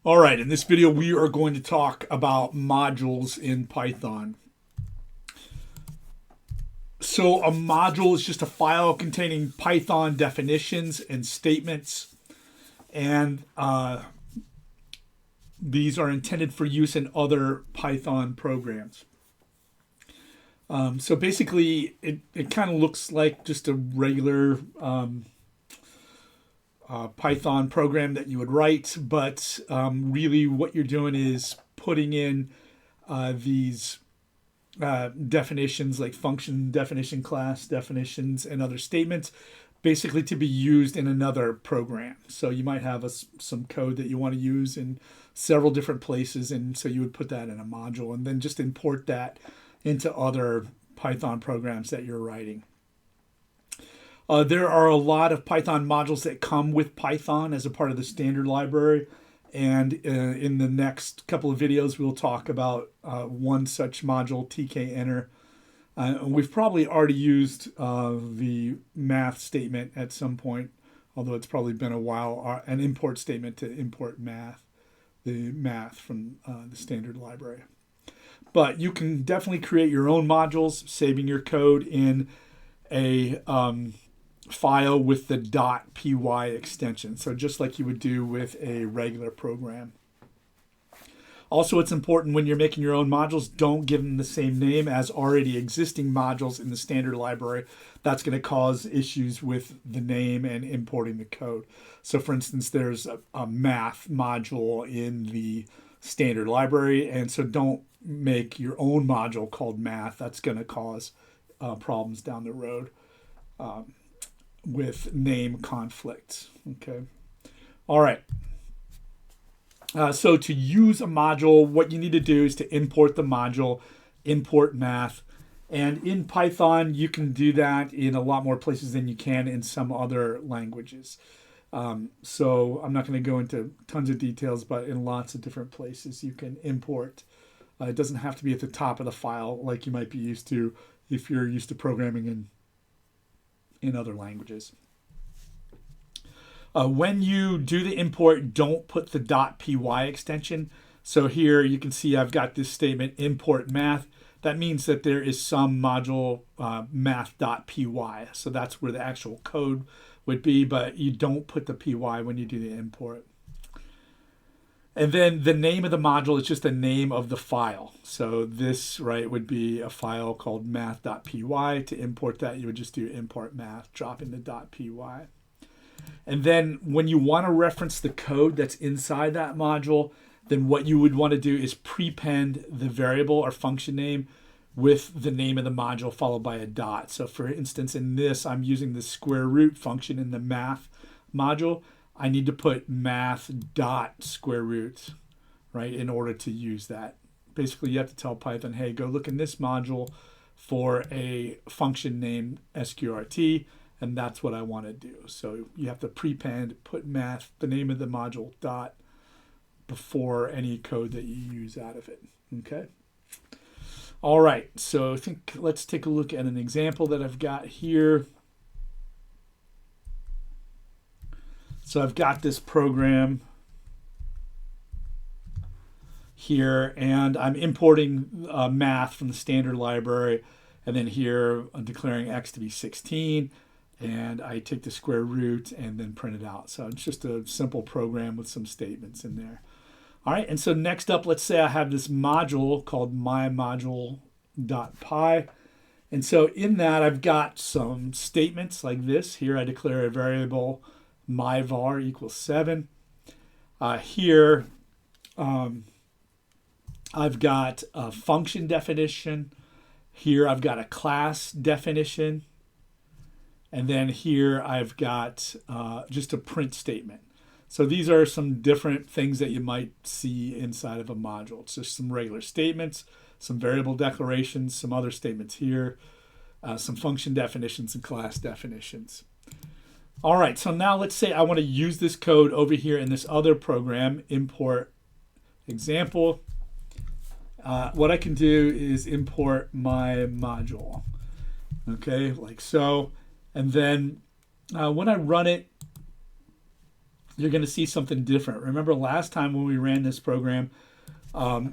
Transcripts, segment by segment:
All right, in this video we are going to talk about modules in Python. So a module is just a file containing Python definitions and statements, and these are intended for use in other Python programs. So basically it kind of looks like just a regular Python program that you would write, but really what you're doing is putting in these definitions like function definition, class definitions, and other statements basically to be used in another program. So you might have some code that you want to use in several different places, and so you would put that in a module and then just import that into other Python programs that you're writing. There are a lot of Python modules that come with Python as a part of the standard library. And in the next couple of videos, we'll talk about one such module, tk-enter. We've probably already used the math statement at some point, although it's probably been a while, an import statement to import the math from the standard library. But you can definitely create your own modules, saving your code in a file with the .py extension. So just like you would do with a regular program. Also, it's important when you're making your own modules, don't give them the same name as already existing modules in the standard library. That's going to cause issues with the name and importing the code. So for instance, there's a math module in the standard library, and so don't make your own module called math. That's going to cause problems down the road with name conflicts. Okay. All right. So to use a module, what you need to do is to import the module, import math. And in Python, you can do that in a lot more places than you can in some other languages. So I'm not going to go into tons of details, but in lots of different places you can import. It doesn't have to be at the top of the file like you might be used to if you're used to programming in other languages. When you do the import, don't put the .py extension. So here you can see I've got this statement, import math. That means that there is some module math.py. So that's where the actual code would be, but you don't put the py when you do the import. And then the name of the module is just the name of the file. So this, right, would be a file called math.py. To import that, you would just do import math, drop in the .py. And then when you want to reference the code that's inside that module, then what you would want to do is prepend the variable or function name with the name of the module followed by a dot. So for instance, in this, I'm using the square root function in the math module. I need to put math dot square root, right, in order to use that. Basically, you have to tell Python, hey, go look in this module for a function named sqrt, and that's what I want to do. So you have to prepend, put math, the name of the module, dot, before any code that you use out of it, okay? All right, so I think let's take a look at an example that I've got here. So I've got this program here, and I'm importing math from the standard library. And then here I'm declaring x to be 16. And I take the square root and then print it out. So it's just a simple program with some statements in there. All right, and so next up, let's say I have this module called mymodule.py. And so in that, I've got some statements like this. Here I declare a variable myvar equals 7. Here I've got a function definition. Here I've got a class definition. And then here I've got just a print statement. So these are some different things that you might see inside of a module. It's just some regular statements, some variable declarations, some other statements here, some function definitions and class definitions. All right, so now let's say I want to use this code over here in this other program, import example. What I can do is import my module, okay, like so. And then when I run it, you're going to see something different. Remember last time when we ran this program, the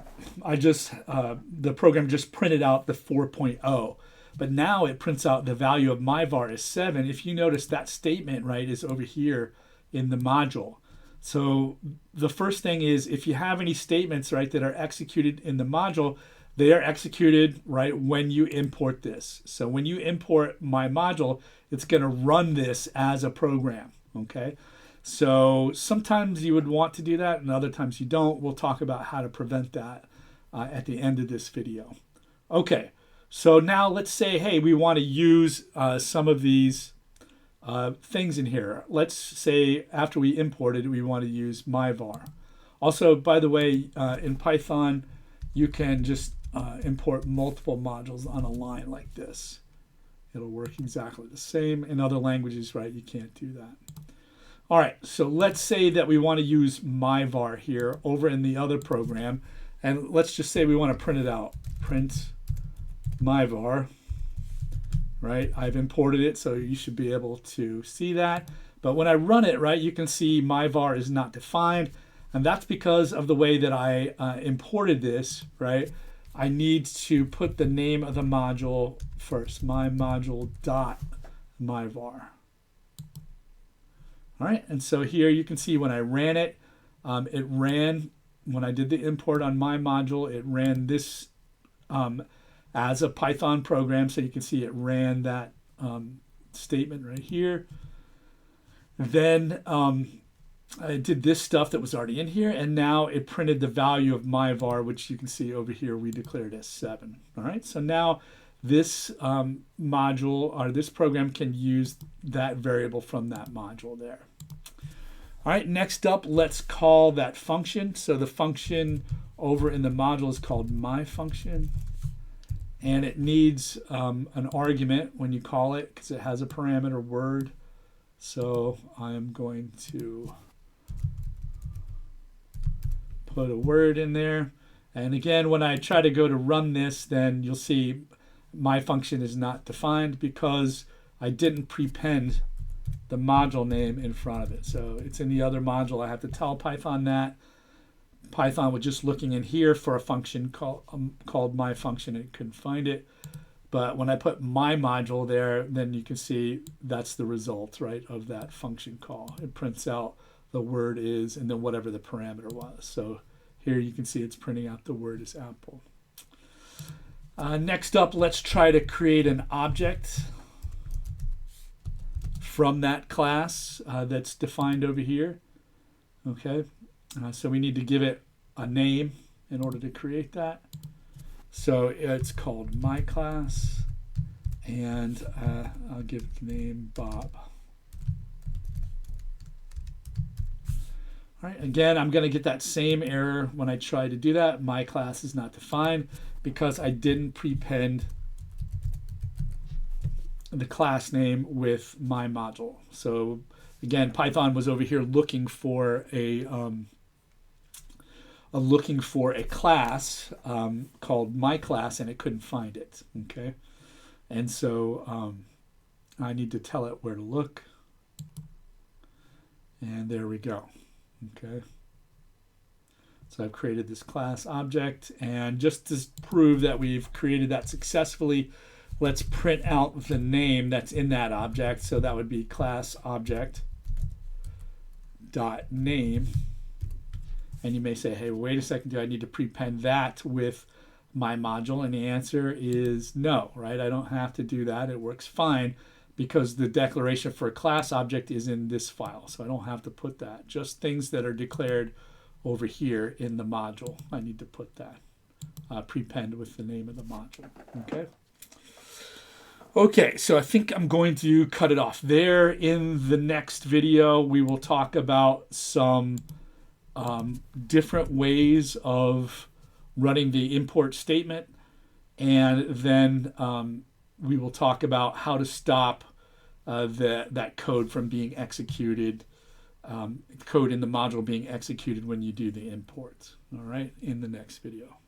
program just printed out the 4.0, but now it prints out the value of my var is 7. If you notice, that statement, right, is over here in the module. So the first thing is, if you have any statements, right, that are executed in the module, they are executed, right, when you import this. So when you import my module, it's going to run this as a program, okay? So sometimes you would want to do that, and other times you don't. We'll talk about how to prevent that at the end of this video. Okay, so now let's say, hey, we want to use some of these things in here. Let's say after we imported, we want to use myvar. Also, by the way, in Python, you can just import multiple modules on a line like this. It'll work exactly the same. In other languages, right, you can't do that. All right, so let's say that we want to use myvar here over in the other program, and let's just say we want to print it out. Print myvar, right? I've imported it, so you should be able to see that. But when I run it, right, you can see myvar is not defined, and that's because of the way that I imported this, right? I need to put the name of the module first, my module dot myvar. All right, and so here you can see when I ran it, it ran, when I did the import on my module, it ran this as a Python program. So you can see it ran that statement right here. Then I did this stuff that was already in here, and now it printed the value of my var, which you can see over here we declared as 7. All right, so now this module, or this program, can use that variable from that module there. All right, next up, let's call that function. So the function over in the module is called myFunction, and it needs an argument when you call it, because it has a parameter word. So I'm going to put a word in there. And again, when I try to go to run this, then you'll see my function is not defined because I didn't prepend the module name in front of it. So it's in the other module. I have to tell Python that. Python was just looking in here for a function called myFunction, and it couldn't find it. But when I put my module there, then you can see that's the result, right, of that function call. It prints out the word is, and then whatever the parameter was. So here you can see it's printing out the word is apple. Next up, let's try to create an object from that class that's defined over here. Okay, so we need to give it a name in order to create that. So it's called my class, and I'll give it the name Bob. All right, again, I'm going to get that same error when I try to do that. My class is not defined because I didn't prepend the class name with my module. So again, Python was over here looking for a class called my class, and it couldn't find it. Okay, and so I need to tell it where to look, and there we go. Okay, so I've created this class object, and just to prove that we've created that successfully, let's print out the name that's in that object. So that would be class object dot name. And you may say, hey, wait a second, do I need to prepend that with my module? And the answer is no, right? I don't have to do that. It works fine because the declaration for a class object is in this file. So I don't have to put that. Just things that are declared over here in the module, I need to put that prepend with the name of the module. Okay. Okay, so I think I'm going to cut it off there. In the next video, we will talk about some different ways of running the import statement, and then we will talk about how to stop that code from being executed, code in the module being executed when you do the import. All right, in the next video.